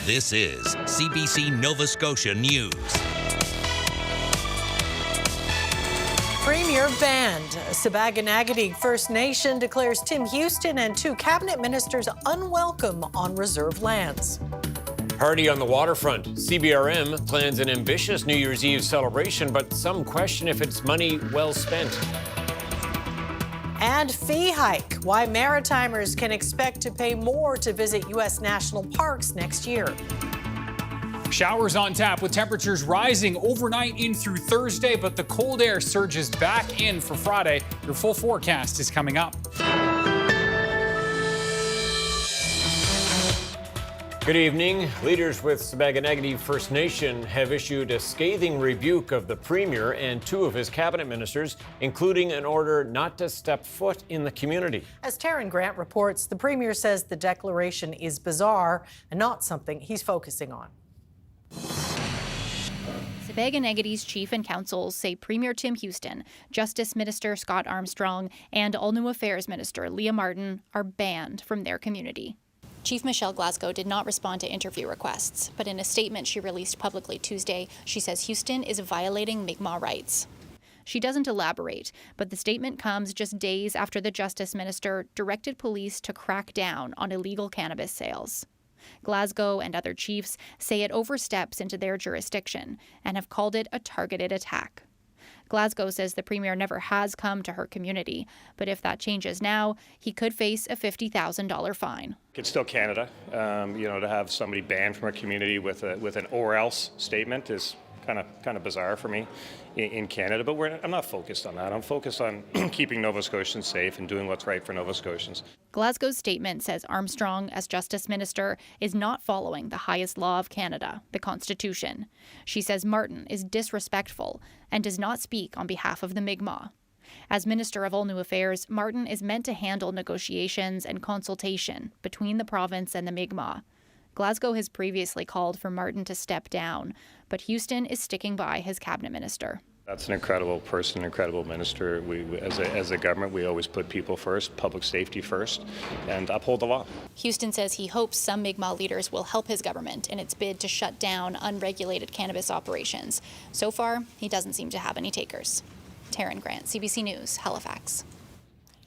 This is CBC Nova Scotia News. Premier banned. Sipekne'katik First Nation declares Tim Houston and 2 cabinet ministers unwelcome on reserve lands. Party on the waterfront. CBRM plans an ambitious New Year's Eve celebration, but some question if it's money well spent. And fee hike. Why Maritimers can expect to pay more to visit U.S. national parks next year. Showers on tap with temperatures rising overnight in through Thursday, but the cold air surges back in for Friday. Your full forecast is coming up. Good evening. Leaders with Sipekne'katik First Nation have issued a scathing rebuke of the Premier and 2 of his cabinet ministers, including an order not to step foot in the community. As Taryn Grant reports, the Premier says the declaration is bizarre and not something he's focusing on. Sipekne'katik's chief and counsels say Premier Tim Houston, Justice Minister Scott Armstrong, and All New Affairs Minister Leah Martin are banned from their community. Chief Michelle Glasgow did not respond to interview requests, but in a statement she released publicly Tuesday, she says Houston is violating Mi'kmaq rights. She doesn't elaborate, but the statement comes just days after the Justice Minister directed police to crack down on illegal cannabis sales. Glasgow and other chiefs say it oversteps into their jurisdiction and have called it a targeted attack. Glasgow says the Premier never has come to her community, but if that changes now, he could face a $50,000 fine. It's still Canada. To have somebody banned from our community with an or else statement is kind of bizarre for me in Canada, but I'm not focused on that. I'm focused on keeping Nova Scotians safe and doing what's right for Nova Scotians. Glasgow's statement says Armstrong, as Justice Minister, is not following the highest law of Canada, the Constitution. She says Martin is disrespectful and does not speak on behalf of the Mi'kmaq. As Minister of All New Affairs, Martin is meant to handle negotiations and consultation between the province and the Mi'kmaq. Glasgow has previously called for Martin to step down, but Houston is sticking by his cabinet minister. That's an incredible person, incredible minister. As a government, we always put people first, public safety first, and uphold the law. Houston says he hopes some Mi'kmaq leaders will help his government in its bid to shut down unregulated cannabis operations. So far, he doesn't seem to have any takers. Taryn Grant, CBC News, Halifax.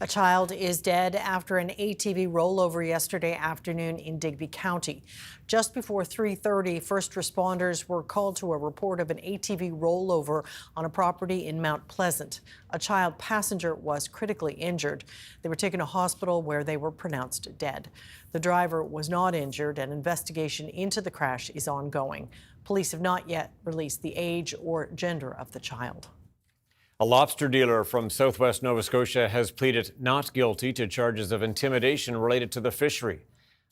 A child is dead after an ATV rollover yesterday afternoon in Digby County. Just before 3:30, first responders were called to a report of an ATV rollover on a property in Mount Pleasant. A child passenger was critically injured. They were taken to hospital where they were pronounced dead. The driver was not injured, and investigation into the crash is ongoing. Police have not yet released the age or gender of the child. A lobster dealer from southwest Nova Scotia has pleaded not guilty to charges of intimidation related to the fishery.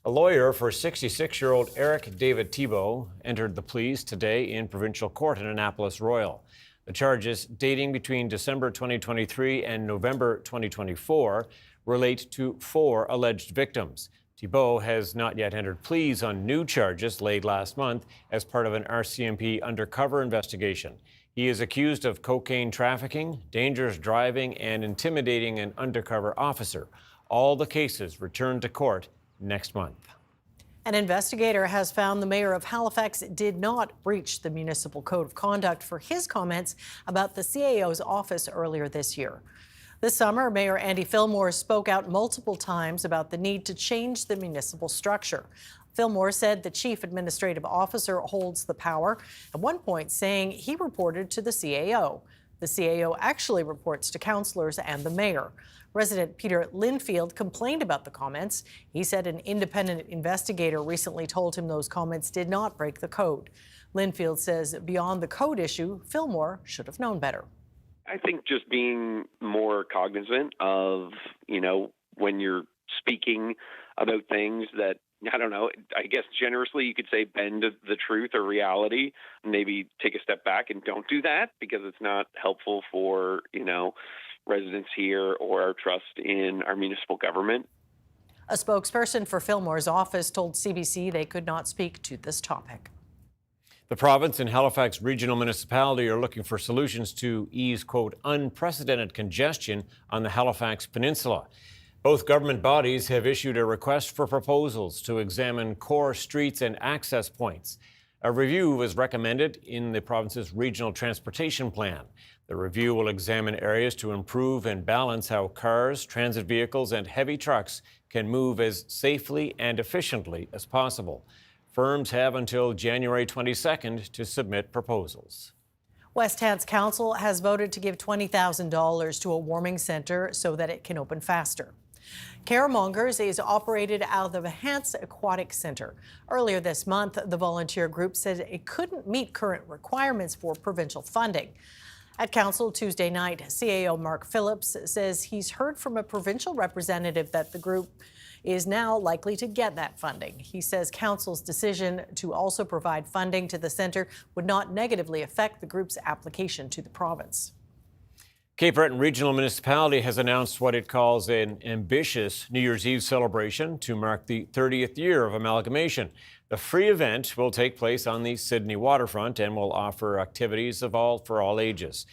A lawyer for 66-year-old Eric David Thibault entered the pleas today in provincial court in Annapolis Royal. The charges, dating between December 2023 and November 2024, relate to 4 alleged victims. Thibault has not yet entered pleas on new charges laid last month as part of an RCMP undercover investigation. He is accused of cocaine trafficking, dangerous driving, and intimidating an undercover officer. All the cases return to court next month. An investigator has found the mayor of Halifax did not breach the municipal code of conduct for his comments about the CAO's office earlier this year. This summer, Mayor Andy Fillmore spoke out multiple times about the need to change the municipal structure. Fillmore said the chief administrative officer holds the power, at one point saying he reported to the CAO. The CAO actually reports to councillors and the mayor. Resident Peter Linfield complained about the comments. He said an independent investigator recently told him those comments did not break the code. Linfield says beyond the code issue, Fillmore should have known better. I think just being more cognizant of, when you're speaking about things that, I don't know, I guess generously you could say bend the truth or reality, maybe take a step back and don't do that because it's not helpful for, residents here or our trust in our municipal government. A spokesperson for Fillmore's office told CBC they could not speak to this topic. The province and Halifax Regional Municipality are looking for solutions to ease, quote, unprecedented congestion on the Halifax Peninsula. Both government bodies have issued a request for proposals to examine core streets and access points. A review was recommended in the province's regional transportation plan. The review will examine areas to improve and balance how cars, transit vehicles, and heavy trucks can move as safely and efficiently as possible. Firms have until January 22nd to submit proposals. West Hants Council has voted to give $20,000 to a warming centre so that it can open faster. Caremongers is operated out of the Sipekne'katik Centre. Earlier this month, the volunteer group said it couldn't meet current requirements for provincial funding. At Council Tuesday night, CAO Mark Phillips says he's heard from a provincial representative that the group is now likely to get that funding. He says Council's decision to also provide funding to the centre would not negatively affect the group's application to the province. Cape Breton Regional Municipality has announced what it calls an ambitious New Year's Eve celebration to mark the 30th year of amalgamation. The free event will take place on the Sydney waterfront and will offer activities for all ages.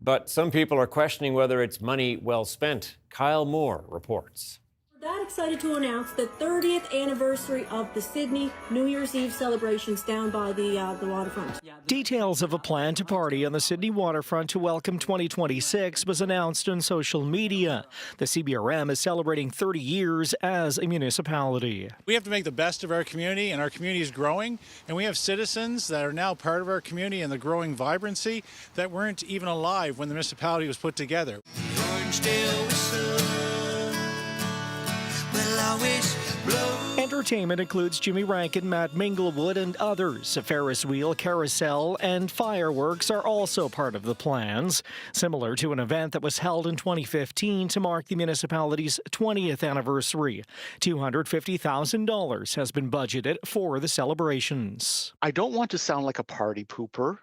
But some people are questioning whether it's money well spent. Kyle Moore reports. We're that excited to announce the 30th anniversary of the Sydney New Year's Eve celebrations down by the waterfront. Details of a plan to party on the Sydney waterfront to welcome 2026 was announced on social media. The CBRM is celebrating 30 years as a municipality. We have to make the best of our community, and our community is growing, and we have citizens that are now part of our community and the growing vibrancy that weren't even alive when the municipality was put together. Entertainment includes Jimmy Rankin, Matt Minglewood, and others. A Ferris wheel, carousel, and fireworks are also part of the plans, similar to an event that was held in 2015 to mark the municipality's 20th anniversary. $250,000 has been budgeted for the celebrations. I don't want to sound like a party pooper.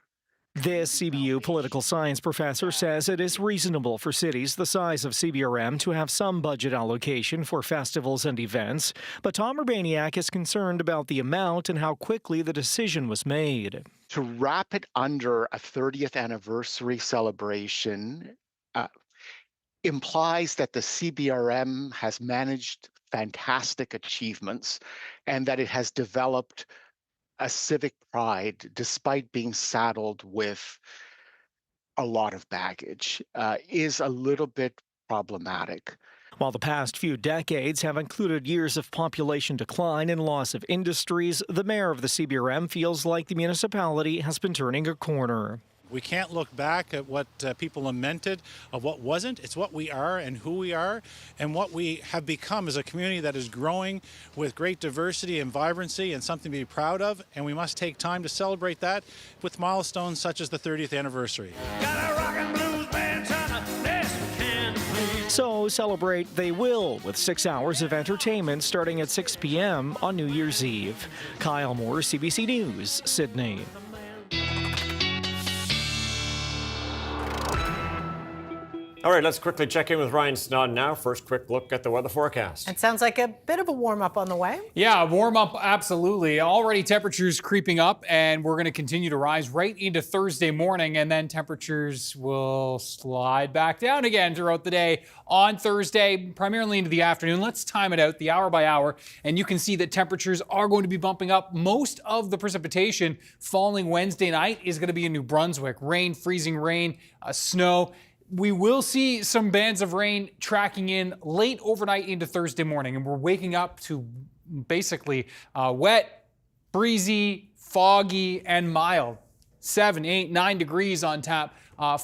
This CBU political science professor says it is reasonable for cities the size of CBRM to have some budget allocation for festivals and events, but Tom Urbaniak is concerned about the amount and how quickly the decision was made. To wrap it under a 30th anniversary celebration implies that the CBRM has managed fantastic achievements and that it has developed a civic pride despite being saddled with a lot of baggage is a little bit problematic. While the past few decades have included years of population decline and loss of industries, the mayor of the CBRM feels like the municipality has been turning a corner. We can't look back at what people lamented of what wasn't. It's what we are and who we are and what we have become as a community that is growing with great diversity and vibrancy and something to be proud of. And we must take time to celebrate that with milestones such as the 30th anniversary. So celebrate they will, with 6 hours of entertainment starting at 6 p.m. on New Year's Eve. Kyle Moore, CBC News, Sydney. All right, let's quickly check in with Ryan Snoddon now. First, quick look at the weather forecast. It sounds like a bit of a warm-up on the way. Yeah, warm up, absolutely. Already temperatures creeping up, and we're going to continue to rise right into Thursday morning, and then temperatures will slide back down again throughout the day on Thursday, primarily into the afternoon. Let's time it out the hour by hour, and you can see that temperatures are going to be bumping up. Most of the precipitation falling Wednesday night is going to be in New Brunswick. Rain, freezing rain, snow. We will see some bands of rain tracking in late overnight into Thursday morning, and we're waking up to basically wet, breezy, foggy, and mild. 7, 8, 9 degrees on tap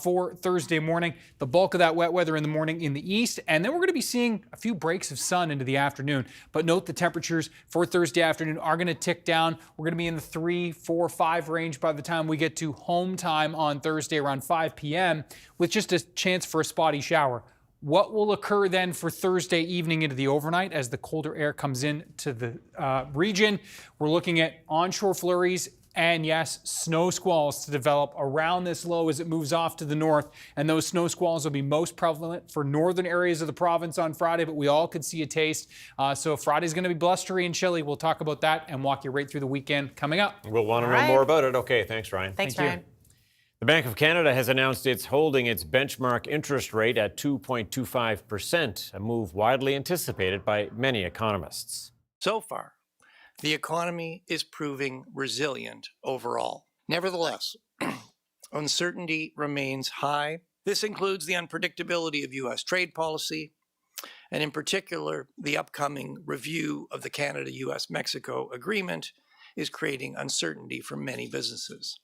for Thursday morning. The bulk of that wet weather in the morning in the east, and then we're going to be seeing a few breaks of sun into the afternoon. But note the temperatures for Thursday afternoon are going to tick down. We're going to be in the 3, 4, 5 range by the time we get to home time on Thursday around 5 p.m. with just a chance for a spotty shower. What will occur then for Thursday evening into the overnight as the colder air comes in to the region? We're looking at onshore flurries and yes, snow squalls to develop around this low as it moves off to the north. And those snow squalls will be most prevalent for northern areas of the province on Friday, but we all could see a taste. So Friday's going to be blustery and chilly. We'll talk about that and walk you right through the weekend coming up. We'll want to know more about it. Okay, thanks, Ryan. Thanks, Ryan. The Bank of Canada has announced it's holding its benchmark interest rate at 2.25%, a move widely anticipated by many economists. So far, the economy is proving resilient overall. Nevertheless, uncertainty remains high. This includes the unpredictability of U.S. trade policy, and in particular, the upcoming review of the Canada-U.S.-Mexico agreement is creating uncertainty for many businesses.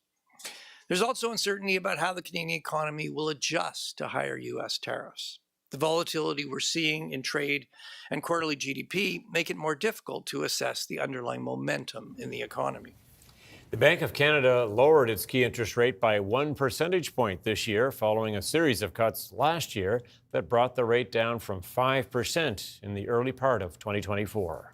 There's also uncertainty about how the Canadian economy will adjust to higher U.S. tariffs. The volatility we're seeing in trade and quarterly GDP make it more difficult to assess the underlying momentum in the economy. The Bank of Canada lowered its key interest rate by 1 percentage point this year, following a series of cuts last year that brought the rate down from 5% in the early part of 2024.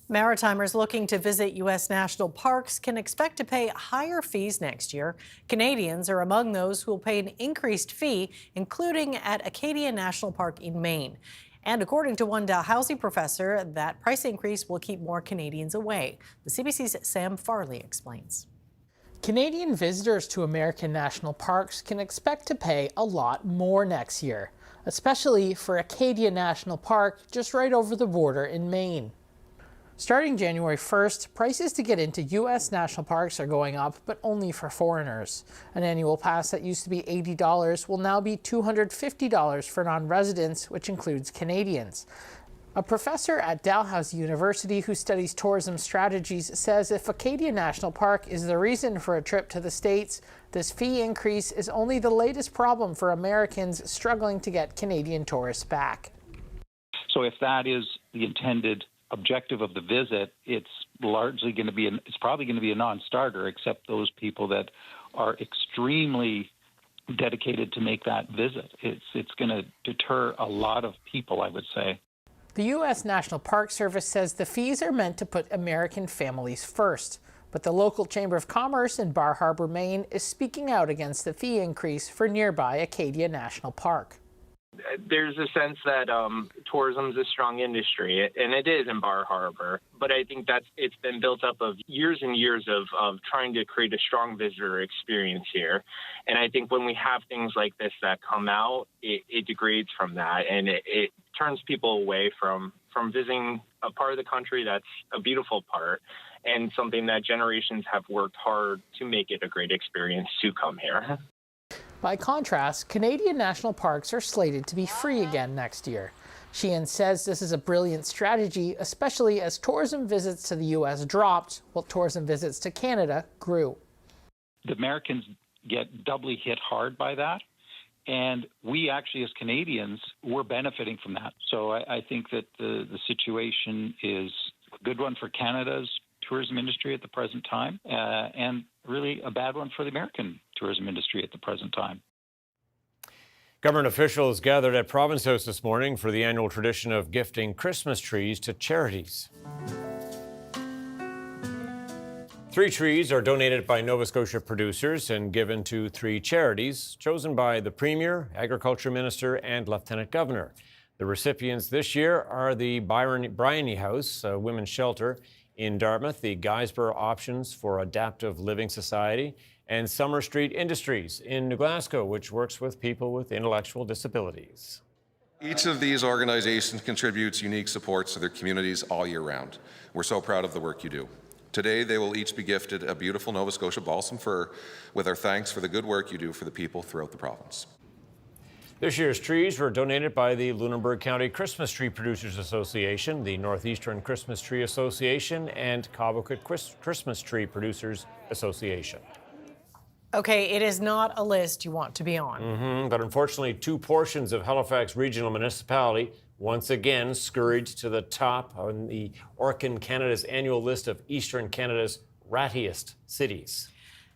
Maritimers looking to visit U.S. national parks can expect to pay higher fees next year. Canadians are among those who will pay an increased fee, including at Acadia National Park in Maine. And according to one Dalhousie professor, that price increase will keep more Canadians away. The CBC's Sam Farley explains. Canadian visitors to American national parks can expect to pay a lot more next year, especially for Acadia National Park, just right over the border in Maine. Starting January 1st, prices to get into U.S. national parks are going up, but only for foreigners. An annual pass that used to be $80 will now be $250 for non-residents, which includes Canadians. A professor at Dalhousie University who studies tourism strategies says if Acadia National Park is the reason for a trip to the States, this fee increase is only the latest problem for Americans struggling to get Canadian tourists back. So if that is the intended objective of the visit, it's largely going to be it's probably going to be a non-starter, except those people that are extremely dedicated to make that visit. It's going to deter a lot of people, I would say. The U.S. National Park Service says the fees are meant to put American families first, but the local Chamber of Commerce in Bar Harbor, Maine is speaking out against the fee increase for nearby Acadia National Park. There's a sense that tourism is a strong industry, and it is in Bar Harbor. But I think it's been built up of years and years of trying to create a strong visitor experience here. And I think when we have things like this that come out, it degrades from that, and it turns people away from visiting a part of the country that's a beautiful part and something that generations have worked hard to make it a great experience to come here. By contrast, Canadian national parks are slated to be free again next year. Sheehan says this is a brilliant strategy, especially as tourism visits to the U.S. dropped while tourism visits to Canada grew. The Americans get doubly hit hard by that, and we actually as Canadians, we're benefiting from that. So I think that the situation is a good one for Canada's tourism industry at the present time, and really a bad one for the American tourism industry at the present time. Government officials gathered at Province House this morning for the annual tradition of gifting Christmas trees to charities. 3 trees are donated by Nova Scotia producers and given to 3 charities chosen by the Premier, Agriculture Minister, and Lieutenant Governor. The recipients this year are the Bryony House, a women's shelter in Dartmouth, the Guysborough Options for Adaptive Living Society, and Summer Street Industries in New Glasgow, which works with people with intellectual disabilities. Each of these organizations contributes unique supports to their communities all year round. We're so proud of the work you do. Today, they will each be gifted a beautiful Nova Scotia balsam fir with our thanks for the good work you do for the people throughout the province. This year's trees were donated by the Lunenburg County Christmas Tree Producers Association, the Northeastern Christmas Tree Association, and Cobequid Christmas Tree Producers Association. Okay, it is not a list you want to be on. But unfortunately, 2 portions of Halifax Regional Municipality once again scurried to the top on the Orkin Canada's annual list of Eastern Canada's rattiest cities.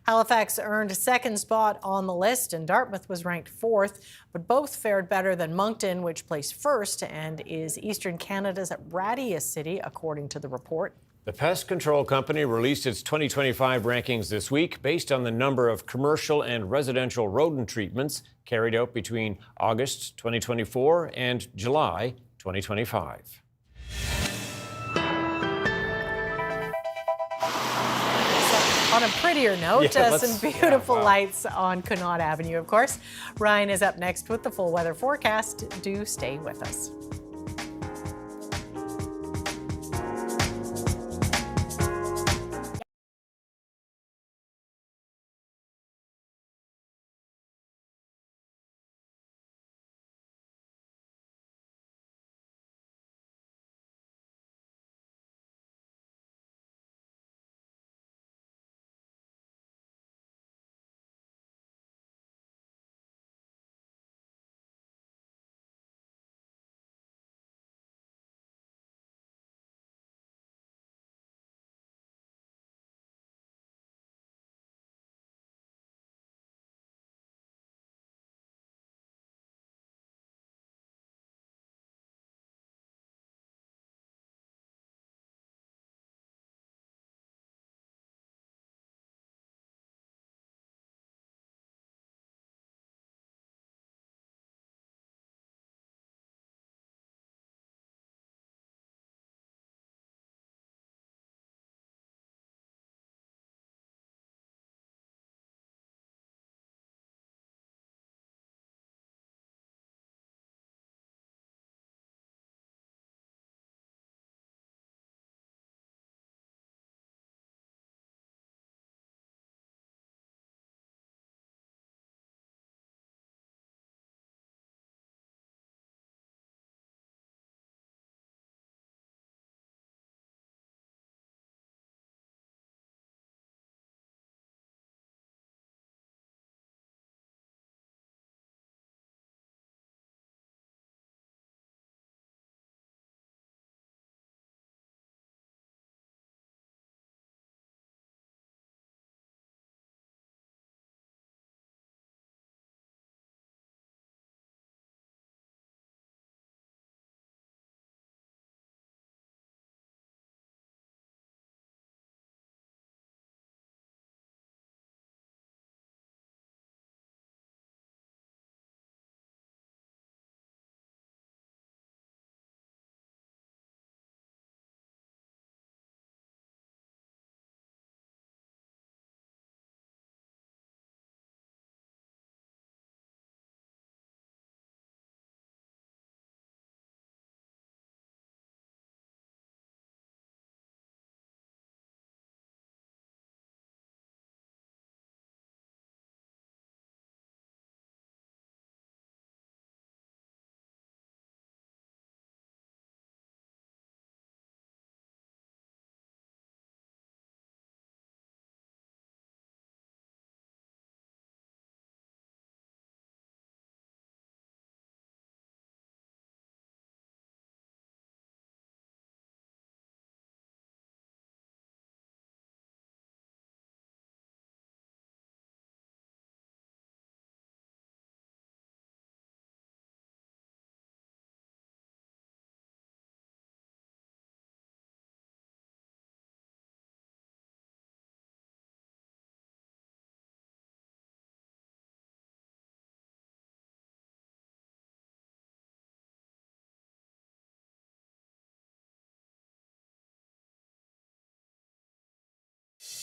Halifax earned 2nd spot on the list, and Dartmouth was ranked 4th, but both fared better than Moncton, which placed 1st and is Eastern Canada's rattiest city, according to the report. The Pest Control Company released its 2025 rankings this week based on the number of commercial and residential rodent treatments carried out between August 2024 and July 2025. On a prettier note, Yeah, some beautiful lights on Connaught Avenue, of course. Ryan is up next with the full weather forecast. Do stay with us.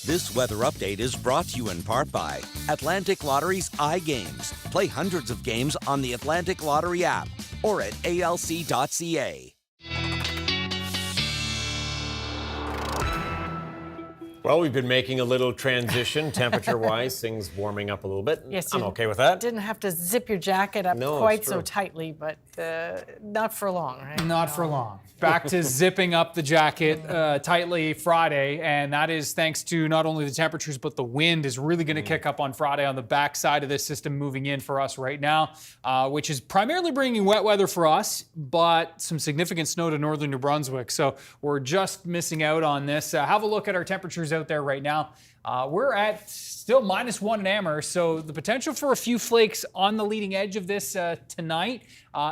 This weather update is brought to you in part by Atlantic Lottery's iGames. Play hundreds of games on the Atlantic Lottery app or at alc.ca. Well, we've been making a little transition temperature-wise, things warming up a little bit. Yes, I'm okay with that. Didn't have to zip your jacket up quite so tightly, but not for long, right? Not for long. Back to zipping up the jacket tightly Friday, and that is thanks to not only the temperatures, but the wind is really going to kick up on Friday on the backside of this system moving in for us right now, which is primarily bringing wet weather for us, but some significant snow to northern New Brunswick. So we're just missing out on this. Have a look at our temperatures out there right now. We're at still -1 in Amherst, so the potential for a few flakes on the leading edge of this tonight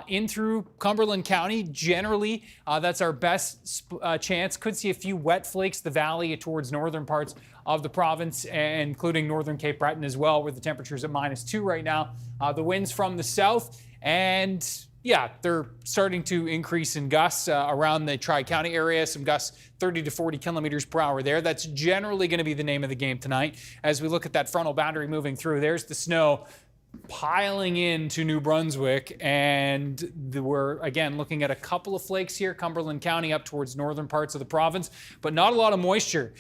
in through Cumberland County. Generally, that's our best chance. Could see a few wet flakes the valley towards northern parts of the province, including northern Cape Breton as well, where the temperature's at -2 right now. The winds from the south, and yeah, they're starting to increase in gusts around the Tri-County area, some gusts 30 to 40 kilometers per hour there. That's generally going to be the name of the game tonight. As we look at that frontal boundary moving through, there's the snow piling into New Brunswick, and we're again looking at a couple of flakes here, Cumberland County up towards northern parts of the province, but not a lot of moisture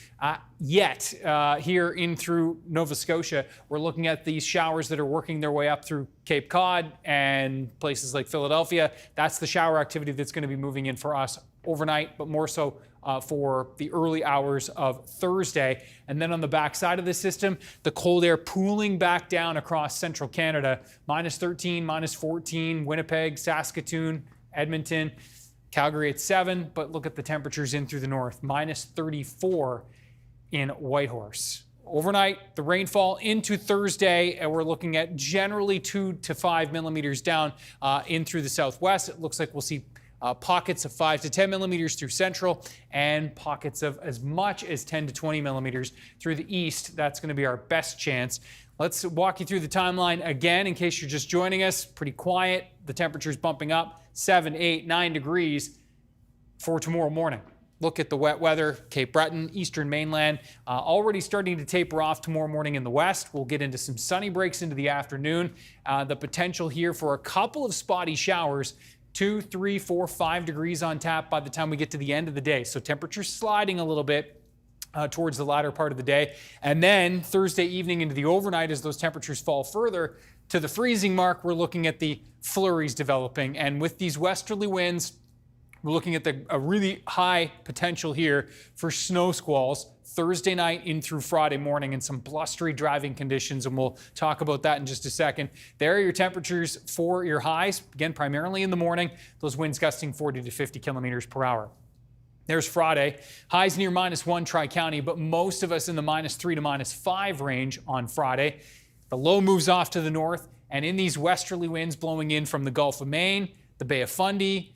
yet here in through Nova Scotia. We're looking at these showers that are working their way up through Cape Cod and places like Philadelphia. That's the shower activity that's going to be moving in for us overnight, but more so for the early hours of Thursday. And then on the back side of the system, the cold air pooling back down across central Canada, minus 13, minus 14, Winnipeg, Saskatoon, Edmonton, Calgary at 7, but look at the temperatures in through the north, minus 34 in Whitehorse. Overnight, the rainfall into Thursday, and we're looking at generally 2 to 5 millimeters down in through the southwest. It looks like we'll see pockets of 5 to 10 millimeters through central and pockets of as much as 10 to 20 millimeters through the east. That's going to be our best chance. Let's walk you through the timeline again in case you're just joining us. Pretty quiet. The temperature's bumping up 7, 8, 9 degrees for tomorrow morning. Look at the wet weather, Cape Breton, eastern mainland, already starting to taper off tomorrow morning in the west. We'll get into some sunny breaks into the afternoon. The potential here for a couple of spotty showers, 2, 3, 4, 5 degrees on tap by the time we get to the end of the day. So temperatures sliding a little bit towards the latter part of the day. And then Thursday evening into the overnight, as those temperatures fall further to the freezing mark, we're looking at the flurries developing. And with these westerly winds, we're looking at a really high potential here for snow squalls Thursday night in through Friday morning and some blustery driving conditions, and we'll talk about that in just a second. There are your temperatures for your highs, again, primarily in the morning, those winds gusting 40 to 50 kilometers per hour. There's Friday, highs near -1 Tri-County, but most of us in the -3 to -5 range on Friday. The low moves off to the north, and in these westerly winds blowing in from the Gulf of Maine, the Bay of Fundy,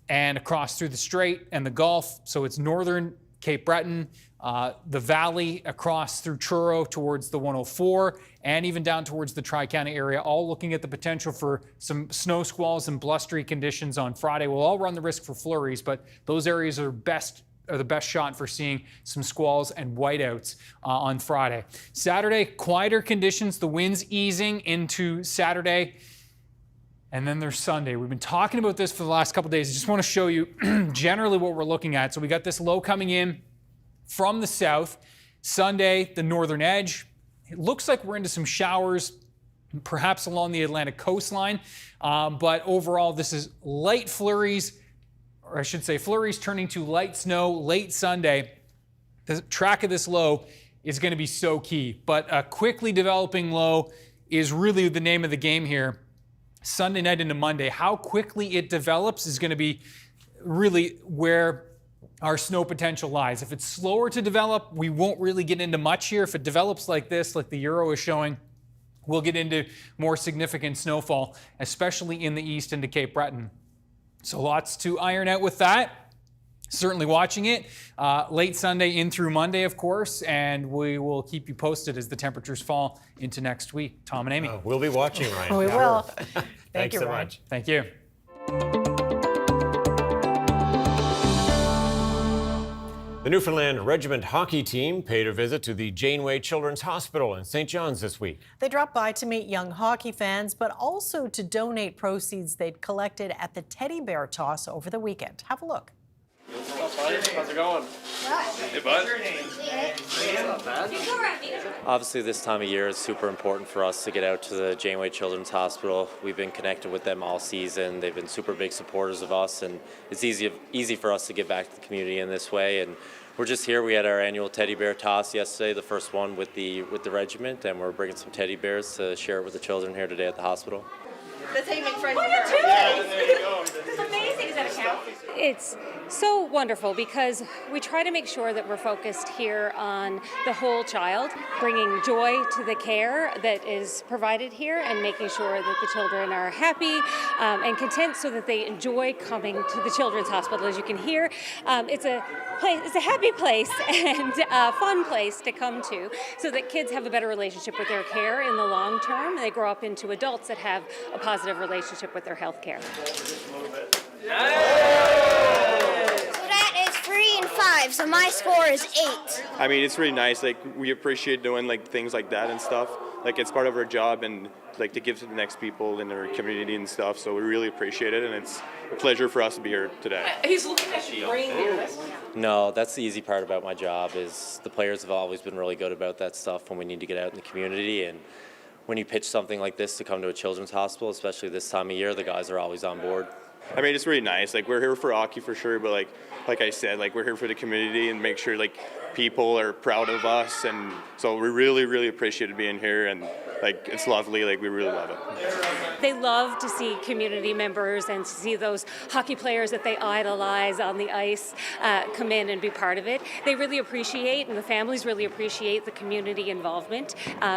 and across through the Strait and the Gulf. So it's northern Cape Breton, the valley across through Truro towards the 104, and even down towards the Tri-County area, all looking at the potential for some snow squalls and blustery conditions on Friday. We'll all run the risk for flurries, but those areas are the best shot for seeing some squalls and whiteouts on Friday. Saturday, quieter conditions, the winds easing into Saturday. And then there's Sunday. We've been talking about this for the last couple of days. I just want to show you generally what we're looking at. So we got this low coming in from the south. Sunday, the northern edge. It looks like we're into some showers, perhaps along the Atlantic coastline. But overall, this is light flurries, or I should say flurries turning to light snow late Sunday. The track of this low is going to be so key. But a quickly developing low is really the name of the game here. Sunday night into Monday, how quickly it develops is going to be really where our snow potential lies. If it's slower to develop, we won't really get into much here. If it develops like this, like the Euro is showing, we'll get into more significant snowfall, especially in the east into Cape Breton. So lots to iron out with that. Certainly watching it late Sunday in through Monday, of course, and we will keep you posted as the temperatures fall into next week. Tom and Amy. We'll be watching, Ryan. We will. Thanks you, so Ryan. much. Thank you. The Newfoundland Regiment hockey team paid a visit to the Janeway Children's Hospital in St. John's this week. They dropped by to meet young hockey fans, but also to donate proceeds they'd collected at the teddy bear toss over the weekend. Have a look. How's it going? Hey, bud. Obviously, this time of year is super important for us to get out to the Janeway Children's Hospital. We've been connected with them all season. They've been super big supporters of us, and it's easy for us to give back to the community in this way. And we're just here. We had our annual teddy bear toss yesterday, the first one with the regiment, and we're bringing some teddy bears to share it with the children here today at the hospital. That's how you make friends with her. Yeah, there you go. It's amazing. Is that a count? It's So wonderful, because we try to make sure that we're focused here on the whole child, bringing joy to the care that is provided here and making sure that the children are happy and content so that they enjoy coming to the Children's Hospital. As you can hear, it's a happy place and a fun place to come to so that kids have a better relationship with their care in the long term. They grow up into adults that have a positive relationship with their health care. That is 3 and 5, so my score is 8. I mean, it's really nice. Like, we appreciate doing like things like that and stuff. Like, it's part of our job and like to give to the next people in our community and stuff. So we really appreciate it, and it's a pleasure for us to be here today. He's looking at your brain here. No, that's the easy part about my job is the players have always been really good about that stuff when we need to get out in the community. And when you pitch something like this to come to a children's hospital, especially this time of year, the guys are always on board. I mean, it's really nice. Like, we're here for hockey for sure, but like I said, like, we're here for the community and make sure like people are proud of us, and so we really, really appreciate being here, and like it's lovely. Like, we really love it. They love to see community members and to see those hockey players that they idolize on the ice come in and be part of it. They really appreciate, and the families really appreciate, the community involvement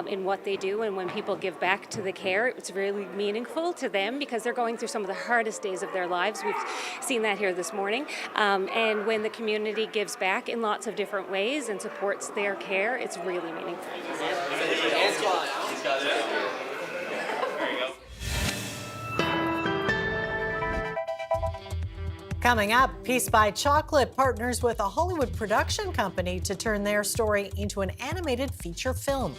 in what they do, and when people give back to the care, it's really meaningful to them because they're going through some of the hardest days of their lives. We've seen that here this morning. And when the community gives back in lots of different ways and supports their care, it's really meaningful. Coming up, Peace by Chocolate partners with a Hollywood production company to turn their story into an animated feature film.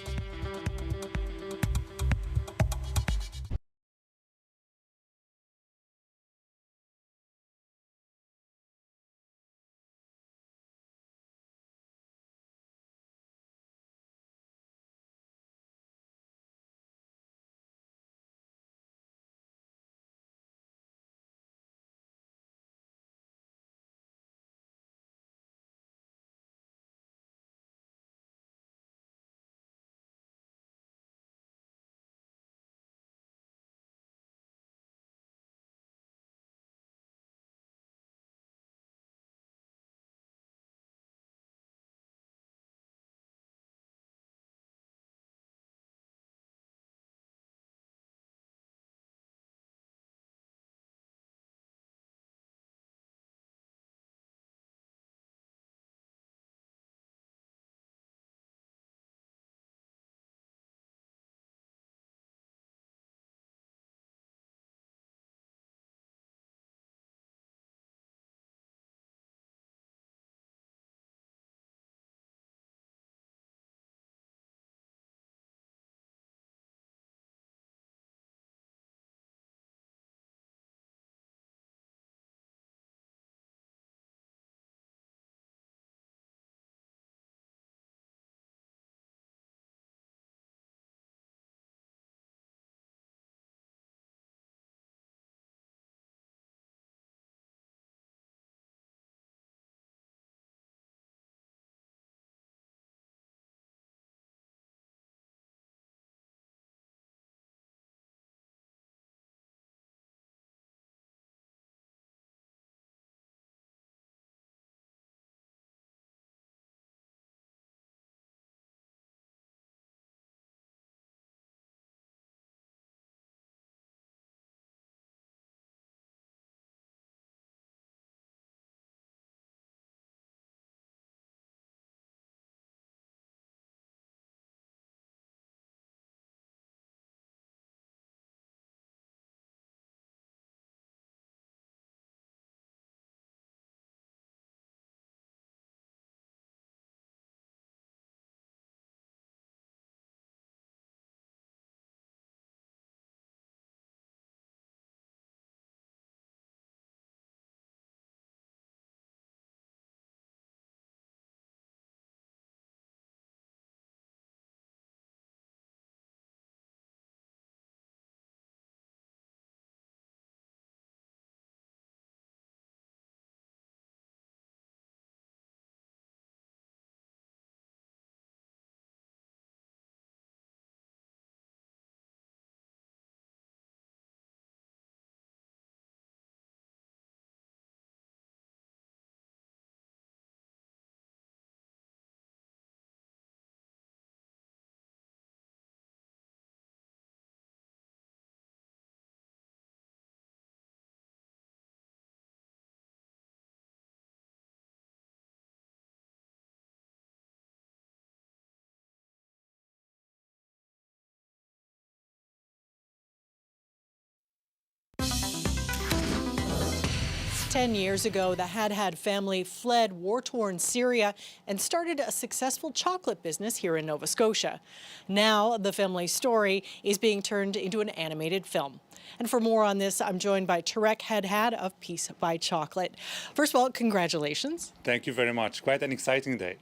10 years ago, the Had family fled war-torn Syria and started a successful chocolate business here in Nova Scotia. Now, the family's story is being turned into an animated film. And for more on this, I'm joined by Tarek Had of Peace by Chocolate. First of all, congratulations. Thank you very much. Quite an exciting day.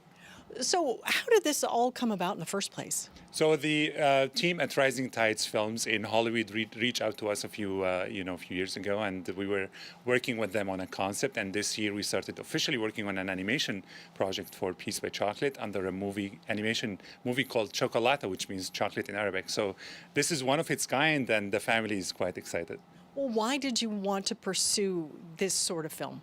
So how did this all come about in the first place? So the team at Rising Tides Films in Hollywood reached out to us a few years ago, and we were working with them on a concept. And this year we started officially working on an animation project for Peace by Chocolate under a animation movie called Chocolata, which means chocolate in Arabic. So this is one of its kind, and the family is quite excited. Well, why did you want to pursue this sort of film?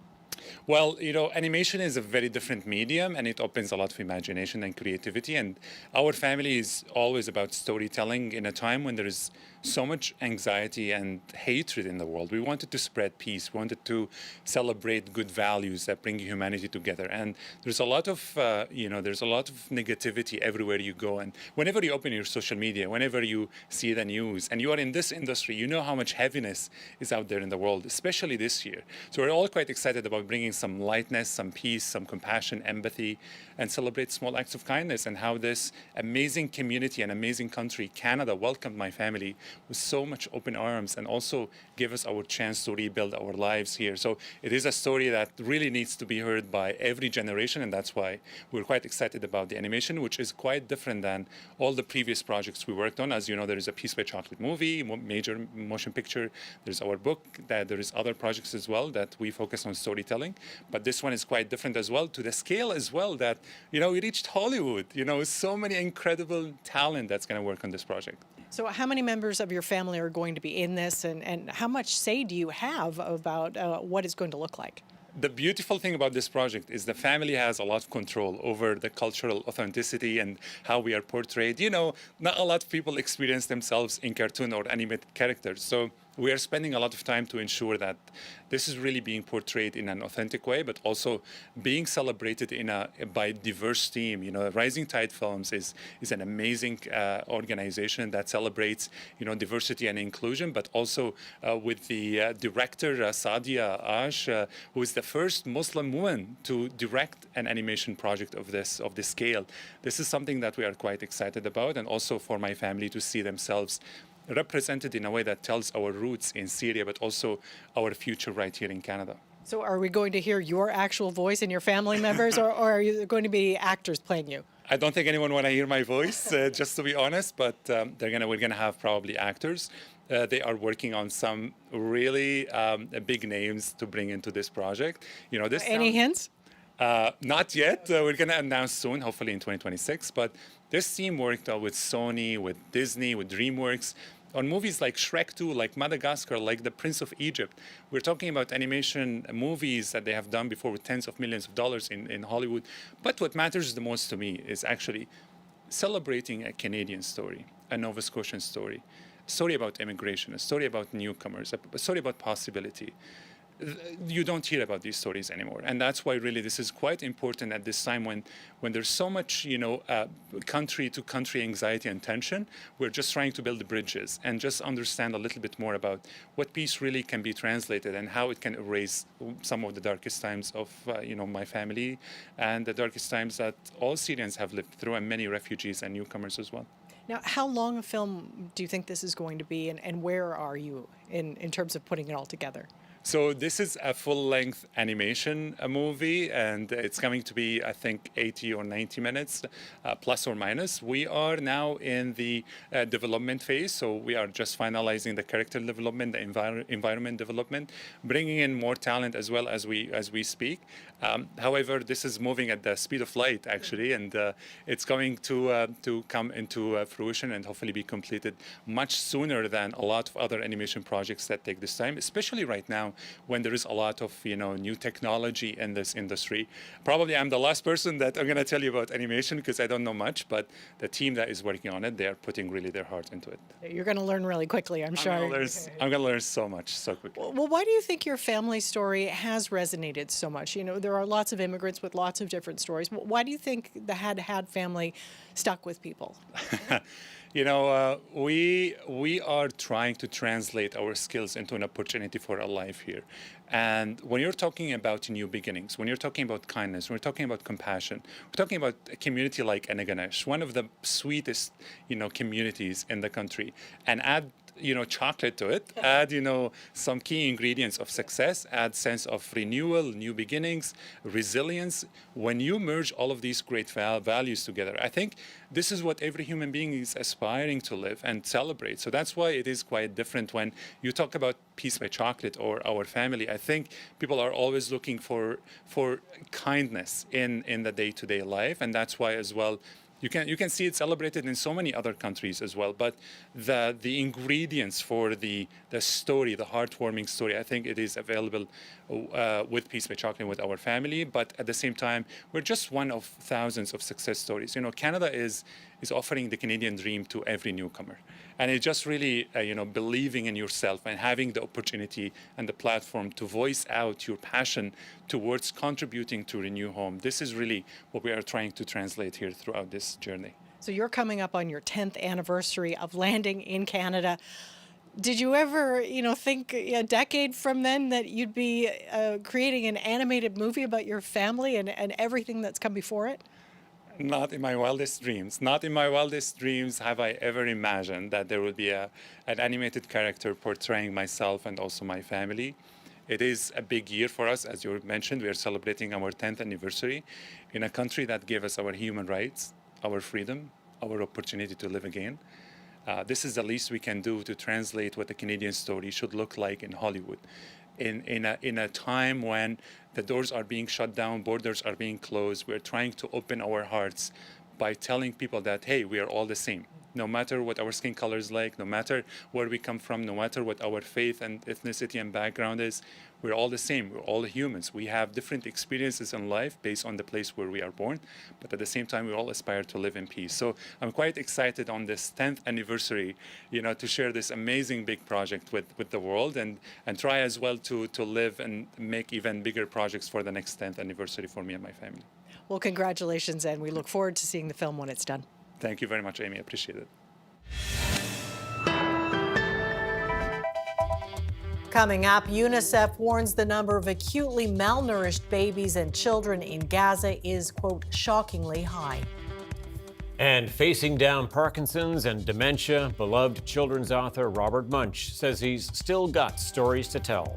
Well, animation is a very different medium, and it opens a lot of imagination and creativity. And our family is always about storytelling in a time when there is so much anxiety and hatred in the world. We wanted to spread peace. We wanted to celebrate good values that bring humanity together. And there's a lot of, there's a lot of negativity everywhere you go. And whenever you open your social media, whenever you see the news, and you are in this industry, you know how much heaviness is out there in the world, especially this year. So we're all quite excited about bringing some lightness, some peace, some compassion, empathy, and celebrate small acts of kindness, and how this amazing community and amazing country, Canada, welcomed my family with so much open arms, and also gave us our chance to rebuild our lives here. So it is a story that really needs to be heard by every generation, and that's why we're quite excited about the animation, which is quite different than all the previous projects we worked on. As you know, there is a Peace by Chocolate movie, major motion picture. There's our book. There is other projects as well that we focus on storytelling. But this one is quite different as well, to the scale as well that, we reached Hollywood. So many incredible talent that's going to work on this project. So how many members of your family are going to be in this, and how much say do you have about what it's going to look like? The beautiful thing about this project is the family has a lot of control over the cultural authenticity and how we are portrayed. Not a lot of people experience themselves in cartoon or animated characters. So we are spending a lot of time to ensure that this is really being portrayed in an authentic way, but also being celebrated by diverse team. Rising Tide Films is an amazing organization that celebrates, diversity and inclusion, but also with the director Sadia Ash, who is the first Muslim woman to direct an animation project of this scale. This is something that we are quite excited about, and also for my family to see themselves represented in a way that tells our roots in Syria, but also our future right here in Canada. So are we going to hear your actual voice and your family members, or are you going to be actors playing you? I don't think anyone want to hear my voice, just to be honest, but we're going to have probably actors. They are working on some really big names to bring into this project. Any hints? Not yet. We're going to announce soon, hopefully in 2026. But this team worked with Sony, with Disney, with DreamWorks on movies like Shrek 2, like Madagascar, like The Prince of Egypt. We're talking about animation movies that they have done before with tens of millions of dollars in Hollywood. But what matters the most to me is actually celebrating a Canadian story, a Nova Scotian story, a story about immigration, a story about newcomers, a story about possibility. You don't hear about these stories anymore, and that's why really this is quite important at this time when there's so much country-to-country anxiety and tension. We're just trying to build the bridges and just understand a little bit more about what peace really can be translated and how it can erase some of the darkest times of my family and the darkest times that all Syrians have lived through, and many refugees and newcomers as well. Now, how long a film do you think this is going to be, and where are you in terms of putting it all together? So this is a full-length animation movie, and it's coming to be, I think, 80 or 90 minutes, plus or minus. We are now in the development phase, so we are just finalizing the character development, the environment development, bringing in more talent as well as we speak. However, this is moving at the speed of light, actually, and it's going to come into fruition and hopefully be completed much sooner than a lot of other animation projects that take this time, especially right now when there is a lot of new technology in this industry. Probably I'm the last person that I'm going to tell you about animation because I don't know much, but the team that is working on it, they are putting really their heart into it. You're going to learn really quickly, I'm sure. I'm going to learn so much so quickly. Well, why do you think your family story has resonated so much? There are lots of immigrants with lots of different stories. Why do you think the Had family stuck with people? We are trying to translate our skills into an opportunity for a life here. And when you're talking about new beginnings, when you're talking about kindness, when we're talking about compassion, we're talking about a community like Anaganesh, one of the sweetest, communities in the country, and add chocolate to it, add, some key ingredients of success, add sense of renewal, new beginnings, resilience. When you merge all of these great values together, I think this is what every human being is aspiring to live and celebrate. So that's why it is quite different when you talk about Peace by Chocolate or our family. I think people are always looking for kindness in the day-to-day life, and that's why as well you can see it celebrated in so many other countries as well. But the ingredients for the story, the heartwarming story, I think it is available with Peace by Chocolate with our family. But at the same time, we're just one of thousands of success stories. Canada is offering the Canadian dream to every newcomer. And it's just really, believing in yourself and having the opportunity and the platform to voice out your passion towards contributing to Renew Home. This is really what we are trying to translate here throughout this journey. So you're coming up on your 10th anniversary of landing in Canada. Did you ever, think a decade from then that you'd be creating an animated movie about your family and everything that's come before it? Not in my wildest dreams. Not in my wildest dreams have I ever imagined that there would be an animated character portraying myself and also my family. It is a big year for us. As you mentioned, we are celebrating our 10th anniversary in a country that gave us our human rights, our freedom, our opportunity to live again. This is the least we can do to translate what the Canadian story should look like in Hollywood. In a time when the doors are being shut down, borders are being closed, we're trying to open our hearts by telling people that, hey, we are all the same. No matter what our skin color is like, no matter where we come from, no matter what our faith and ethnicity and background is, we're all the same. We're all humans. We have different experiences in life based on the place where we are born, but at the same time, we all aspire to live in peace. So I'm quite excited on this 10th anniversary, to share this amazing big project with the world and try as well to live and make even bigger projects for the next 10th anniversary for me and my family. Well, congratulations, and we look forward to seeing the film when it's done. Thank you very much, Amy. I appreciate it. Coming up, UNICEF warns the number of acutely malnourished babies and children in Gaza is, quote, shockingly high. And facing down Parkinson's and dementia, beloved children's author Robert Munch says he's still got stories to tell.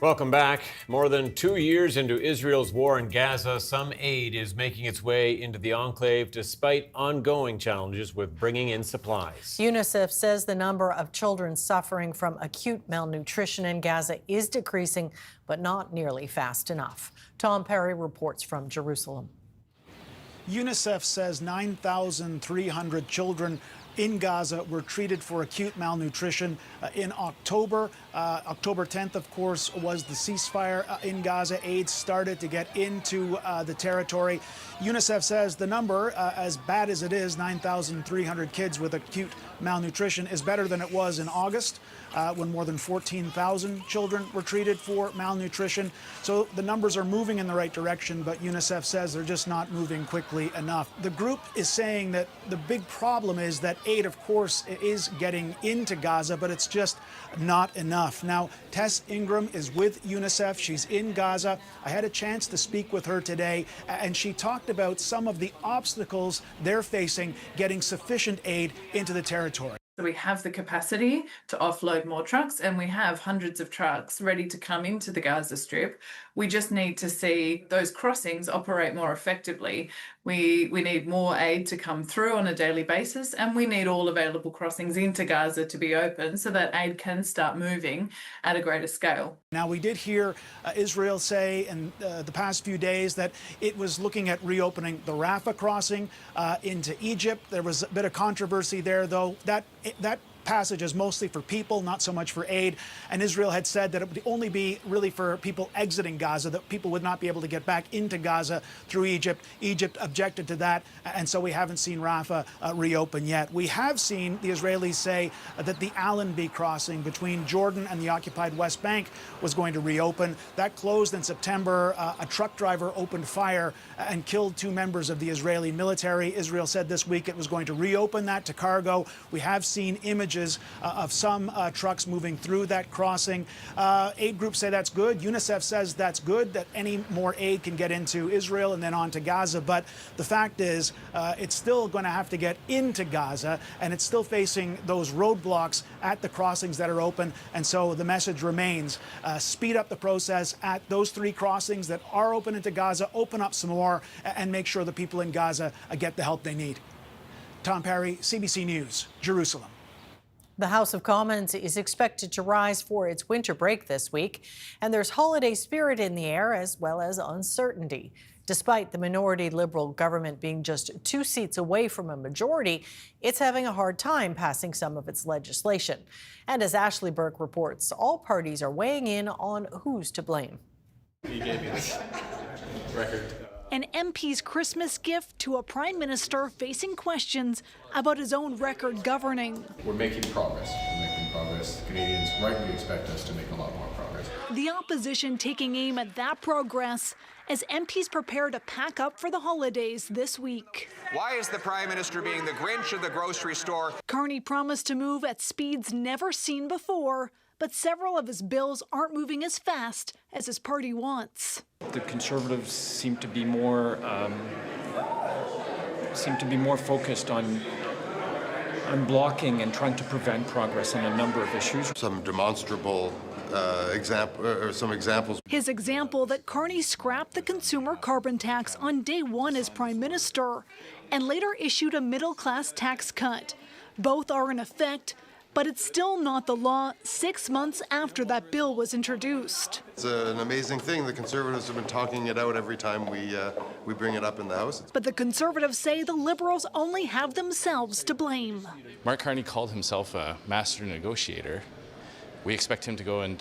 Welcome back. More than 2 years into Israel's war in Gaza, some aid is making its way into the enclave despite ongoing challenges with bringing in supplies. UNICEF says the number of children suffering from acute malnutrition in Gaza is decreasing, but not nearly fast enough. Tom Perry reports from Jerusalem. UNICEF says 9,300 children in Gaza were treated for acute malnutrition in October. October 10th, of course, was the ceasefire in Gaza. Aid started to get into the territory. UNICEF says the number, as bad as it is, 9,300 kids with acute malnutrition, is better than it was in August, when more than 14,000 children were treated for malnutrition. So the numbers are moving in the right direction, but UNICEF says they're just not moving quickly enough. The group is saying that the big problem is that aid, of course, is getting into Gaza, but it's just not enough. Now, Tess Ingram is with UNICEF. She's in Gaza. I had a chance to speak with her today, and she talked about some of the obstacles they're facing getting sufficient aid into the territory. So we have the capacity to offload more trucks, and we have hundreds of trucks ready to come into the Gaza Strip. We just need to see those crossings operate more effectively. We need more aid to come through on a daily basis, and we need all available crossings into Gaza to be open so that aid can start moving at a greater scale. Now, we did hear Israel say in the past few days that it was looking at reopening the Rafah crossing into Egypt. There was a bit of controversy there, though. That passage is mostly for people, not so much for aid. And Israel had said that it would only be really for people exiting Gaza, that people would not be able to get back into Gaza through Egypt. Egypt objected to that, and so we haven't seen Rafah reopen yet. We have seen the Israelis say that the Allenby crossing between Jordan and the occupied West Bank was going to reopen. That closed in September. A truck driver opened fire and killed 2 members of the Israeli military. Israel said this week it was going to reopen that to cargo. We have seen images of some trucks moving through that crossing. Aid groups say that's good. UNICEF says that's good, that any more aid can get into Israel and then on to Gaza. But the fact is, it's still going to have to get into Gaza, and it's still facing those roadblocks at the crossings that are open. And so the message remains, speed up the process at those 3 crossings that are open into Gaza, open up some more, and make sure the people in Gaza get the help they need. Tom Perry, CBC News, Jerusalem. The House of Commons is expected to rise for its winter break this week, and there's holiday spirit in the air as well as uncertainty. Despite the minority Liberal government being just 2 seats away from a majority, it's having a hard time passing some of its legislation. And as Ashley Burke reports, all parties are weighing in on who's to blame. He gave me this record. An MP's Christmas gift to a prime minister facing questions about his own record governing. We're making progress. Canadians rightly expect us to make a lot more progress. The opposition taking aim at that progress as MPs prepare to pack up for the holidays this week. Why is the Prime Minister being the Grinch of the grocery store? Carney promised to move at speeds never seen before, but several of his bills aren't moving as fast as his party wants. The Conservatives seem to be more focused on blocking and trying to prevent progress on a number of issues. Some demonstrable examples. His example that Carney scrapped the consumer carbon tax on day 1 as Prime Minister and later issued a middle-class tax cut. Both are in effect, but it's still not the law 6 months after that bill was introduced. It's an amazing thing. The Conservatives have been talking it out every time we bring it up in the House. But the Conservatives say the Liberals only have themselves to blame. Mark Carney called himself a master negotiator. We expect him to go and,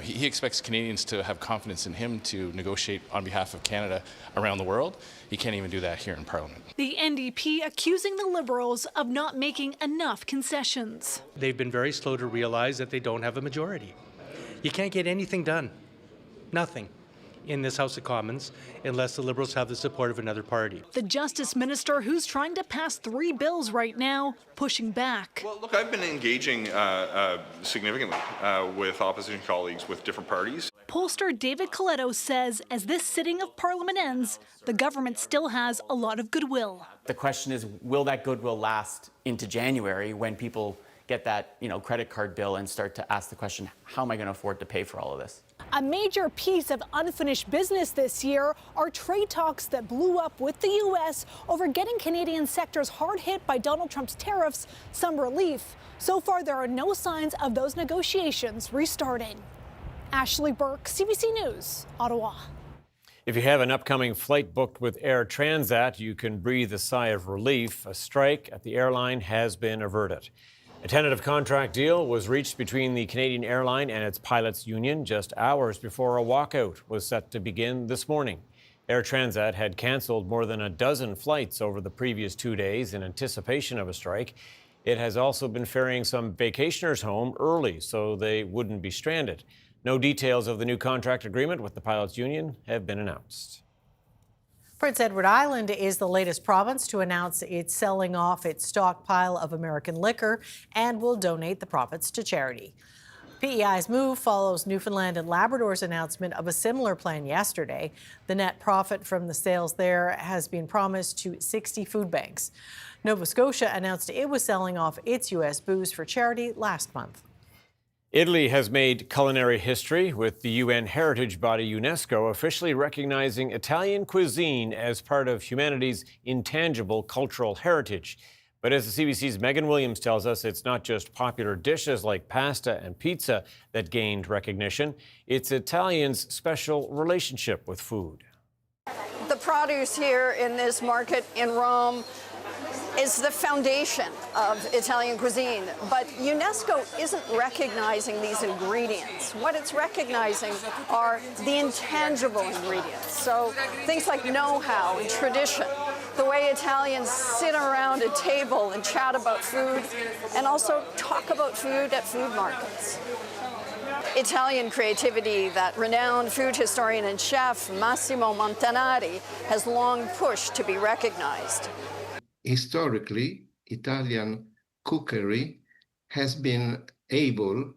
he expects Canadians to have confidence in him to negotiate on behalf of Canada around the world. He can't even do that here in Parliament. The NDP accusing the Liberals of not making enough concessions. They've been very slow to realize that they don't have a majority. You can't get anything done, nothing, in this House of Commons unless the Liberals have the support of another party. The Justice Minister, who's trying to pass 3 bills right now, pushing back. Well, look, I've been engaging significantly with opposition colleagues with different parties. Pollster David Coletto says as this sitting of Parliament ends, the government still has a lot of goodwill. The question is, will that goodwill last into January when people get that, credit card bill and start to ask the question, how am I going to afford to pay for all of this? A major piece of unfinished business this year are trade talks that blew up with the U.S. over getting Canadian sectors hard hit by Donald Trump's tariffs some relief. So far, there are no signs of those negotiations restarting. Ashley Burke, CBC News, Ottawa. If you have an upcoming flight booked with Air Transat, you can breathe a sigh of relief. A strike at the airline has been averted. A tentative contract deal was reached between the Canadian airline and its pilots' union just hours before a walkout was set to begin this morning. Air Transat had canceled more than a dozen flights over the previous 2 days in anticipation of a strike. It has also been ferrying some vacationers home early so they wouldn't be stranded. No details of the new contract agreement with the pilots' union have been announced. Prince Edward Island is the latest province to announce it's selling off its stockpile of American liquor and will donate the profits to charity. PEI's move follows Newfoundland and Labrador's announcement of a similar plan yesterday. The net profit from the sales there has been promised to 60 food banks. Nova Scotia announced it was selling off its U.S. booze for charity last month. Italy has made culinary history with the UN heritage body UNESCO officially recognizing Italian cuisine as part of humanity's intangible cultural heritage. But as the CBC's Megan Williams tells us, it's not just popular dishes like pasta and pizza that gained recognition. It's Italians' special relationship with food. The produce here in this market in Rome is the foundation of Italian cuisine, but UNESCO isn't recognizing these ingredients. What it's recognizing are the intangible ingredients. So things like know-how and tradition, the way Italians sit around a table and chat about food, and also talk about food at food markets. Italian creativity that renowned food historian and chef Massimo Montanari has long pushed to be recognized. Historically, Italian cookery has been able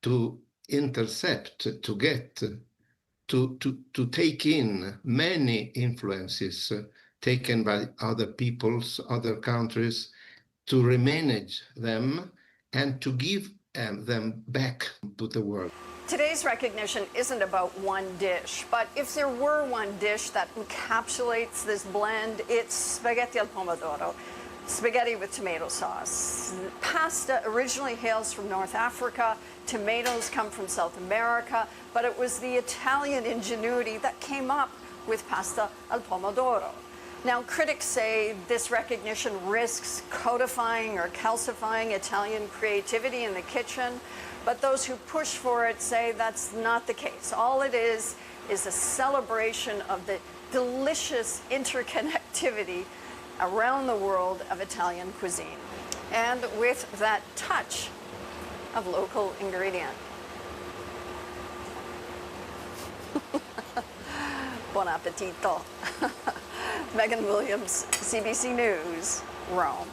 to intercept, to get, to take in many influences taken by other peoples, other countries, to remanage them and to give them back to the world. Today's recognition isn't about one dish, but if there were one dish that encapsulates this blend, it's spaghetti al pomodoro, spaghetti with tomato sauce. Pasta originally hails from North Africa, tomatoes come from South America, but it was the Italian ingenuity that came up with pasta al pomodoro. Now, critics say this recognition risks codifying or calcifying Italian creativity in the kitchen, but those who push for it say that's not the case. All it is a celebration of the delicious interconnectivity around the world of Italian cuisine, and with that touch of local ingredient. Buon appetito. Megan Williams, CBC News, Rome.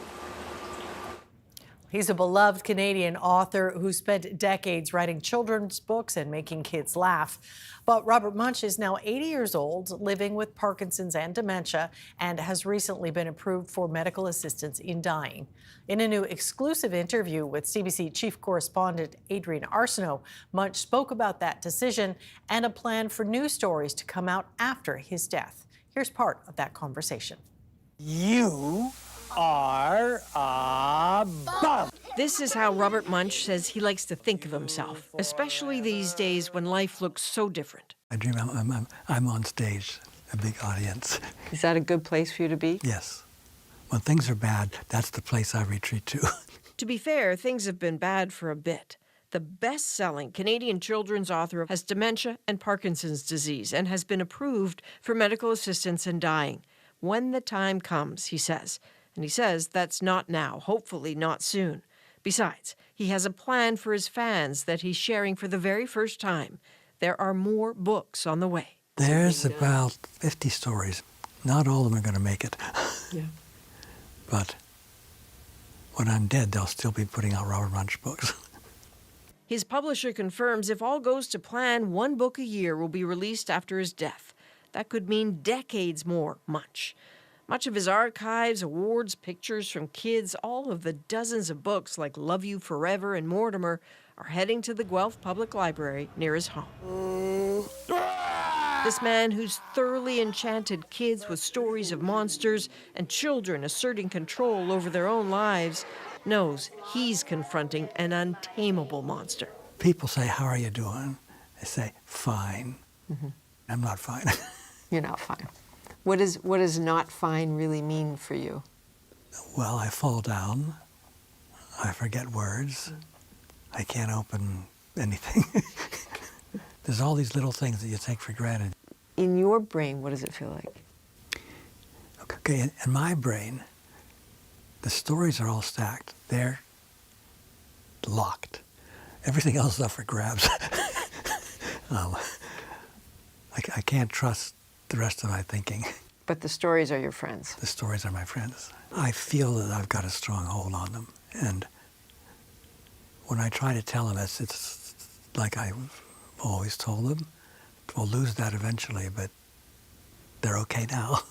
He's a beloved Canadian author who spent decades writing children's books and making kids laugh. But Robert Munch is now 80 years old, living with Parkinson's and dementia, and has recently been approved for medical assistance in dying. In a new exclusive interview with CBC Chief Correspondent Adrian Arsenault, Munch spoke about that decision and a plan for new stories to come out after his death. Here's part of that conversation. You are a bum. This is how Robert Munch says he likes to think of himself, especially these days when life looks so different. I dream I'm on stage, a big audience. Is that a good place for you to be? Yes. When things are bad, that's the place I retreat to. To be fair, things have been bad for a bit. The best-selling Canadian children's author has dementia and Parkinson's disease and has been approved for medical assistance in dying. When the time comes, he says. And he says that's not now, hopefully not soon. Besides, he has a plan for his fans that he's sharing for the very first time. There are more books on the way. There's about 50 stories. Not all of them are going to make it. Yeah. But when I'm dead, they'll still be putting out Robert Munch books. His publisher confirms if all goes to plan, one book a year will be released after his death. That could mean decades more Munch. Much of his archives, awards, pictures from kids, all of the dozens of books like Love You Forever and Mortimer are heading to the Guelph Public Library near his home. This man who's thoroughly enchanted kids with stories of monsters and children asserting control over their own lives knows he's confronting an untamable monster. People say, "How are you doing?" I say, "Fine." I'm not fine. You're not fine. What does not fine really mean for you? Well, I fall down. I forget words. I can't open anything. There's all these little things that you take for granted. In your brain, what does it feel like? Okay, in my brain, the stories are all stacked. They're locked. Everything else is up for grabs. I can't trust the rest of my thinking. But the stories are your friends. The stories are my friends. I feel that I've got a strong hold on them. And when I try to tell them, it's like I've always told them. We'll lose that eventually, but they're okay now.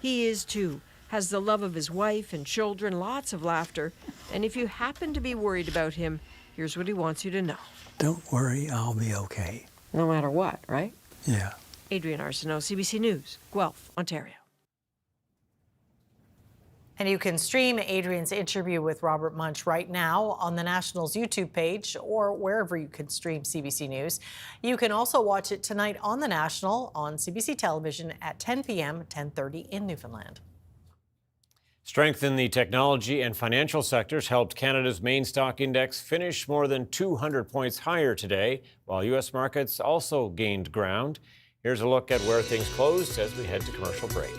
He is too. Has the love of his wife and children, lots of laughter. And if you happen to be worried about him, here's what he wants you to know. Don't worry, I'll be okay. No matter what, right? Yeah. Adrienne Arsenault, CBC News, Guelph, Ontario. And you can stream Adrian's interview with Robert Munch right now on the National's YouTube page or wherever you can stream CBC News. You can also watch it tonight on the National on CBC Television at 10 p.m., 10:30 in Newfoundland. Strength in the technology and financial sectors helped Canada's main stock index finish more than 200 points higher today, while U.S. markets also gained ground. Here's a look at where things closed as we head to commercial break.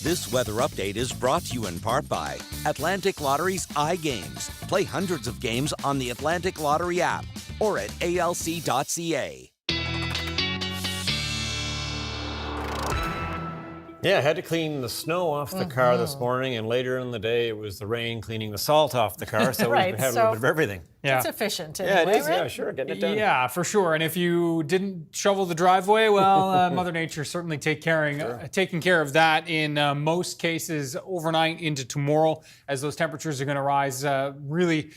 This weather update is brought to you in part by Atlantic Lottery's iGames. Play hundreds of games on the Atlantic Lottery app or at alc.ca. Yeah, I had to clean the snow off the car this morning, and later in the day it was the rain cleaning the salt off the car, so Right, we had a so little bit of everything. It's efficient. Yeah, it anyway, is. right? Yeah, sure, getting it done. Yeah, for sure. And if you didn't shovel the driveway, well, Mother Nature certainly taking care of that in most cases overnight into tomorrow, as those temperatures are going to rise really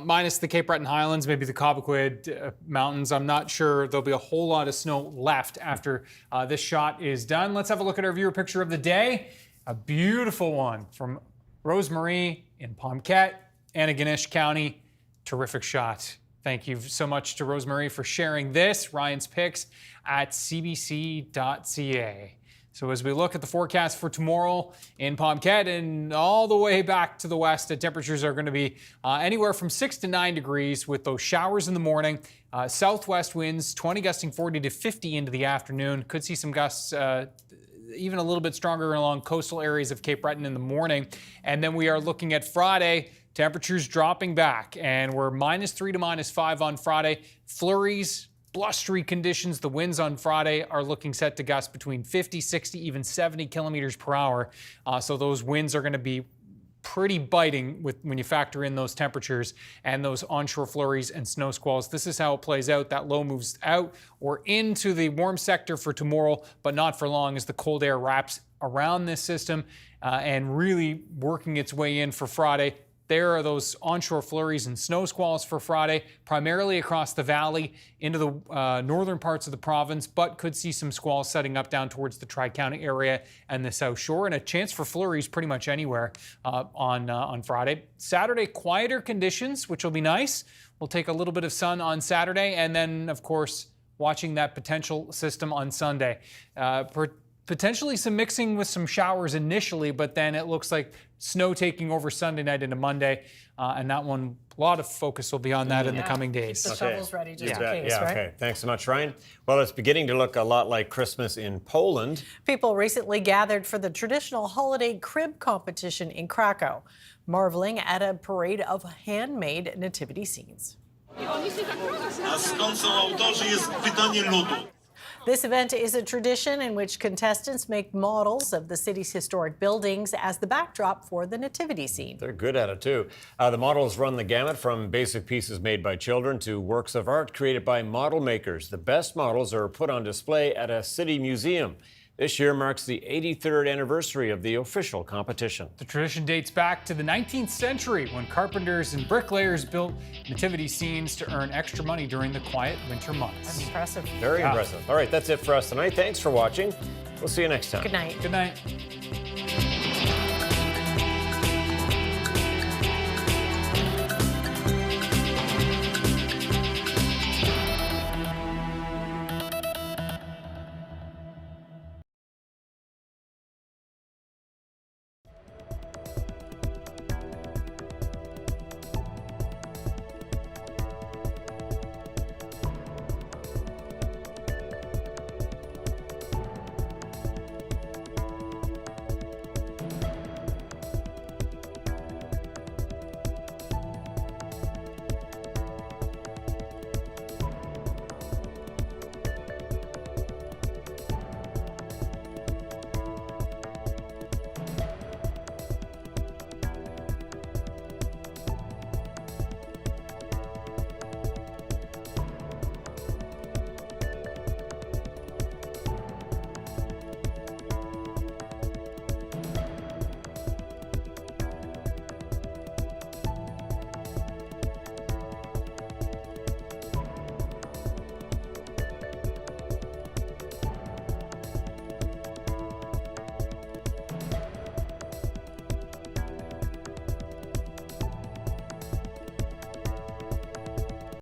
minus the Cape Breton Highlands, maybe the Cobequid Mountains. I'm not sure there'll be a whole lot of snow left after this shot is done. Let's have a look at our viewer picture of the day. A beautiful one from Rosemarie in Pomquet, Antigonish County. Terrific shot. Thank you so much to Rosemarie for sharing this. Ryan's picks at cbc.ca. So as we look at the forecast for tomorrow in Pomquet and all the way back to the west, the temperatures are going to be anywhere from 6 to 9 degrees with those showers in the morning. Southwest winds, 20 gusting 40 to 50 into the afternoon. Could see some gusts even a little bit stronger along coastal areas of Cape Breton in the morning. And then we are looking at Friday. Temperatures dropping back, and we're -3 to -5 on Friday. Flurries, blustery conditions. The winds on Friday are looking set to gust between 50, 60, even 70 kilometers per hour. So those winds are going to be pretty biting when you factor in those temperatures and those onshore flurries and snow squalls. This is how it plays out. That low moves out or into the warm sector for tomorrow, but not for long as the cold air wraps around this system and really working its way in for Friday. There are those onshore flurries and snow squalls for Friday, primarily across the valley into the northern parts of the province, but could see some squalls setting up down towards the Tri-County area and the South Shore, and a chance for flurries pretty much anywhere on Friday. Saturday, quieter conditions, which will be nice. We'll take a little bit of sun on Saturday, and then, of course, watching that potential system on Sunday. Potentially some mixing with some showers initially, but then it looks like snow taking over Sunday night into Monday. And that one, a lot of focus will be on that in the coming days. Keep the shovels ready just in case, right? Okay. Thanks so much, Ryan. Well, it's beginning to look a lot like Christmas in Poland. People recently gathered for the traditional holiday crib competition in Krakow, marveling at a parade of handmade nativity scenes. This event is a tradition in which contestants make models of the city's historic buildings as the backdrop for the nativity scene. They're good at it, too. The models run the gamut from basic pieces made by children to works of art created by model makers. The best models are put on display at a city museum. This year marks the 83rd anniversary of the official competition. The tradition dates back to the 19th century when carpenters and bricklayers built nativity scenes to earn extra money during the quiet winter months. That's impressive. Very impressive. All right, that's it for us tonight. Thanks for watching. We'll see you next time. Good night. Good night.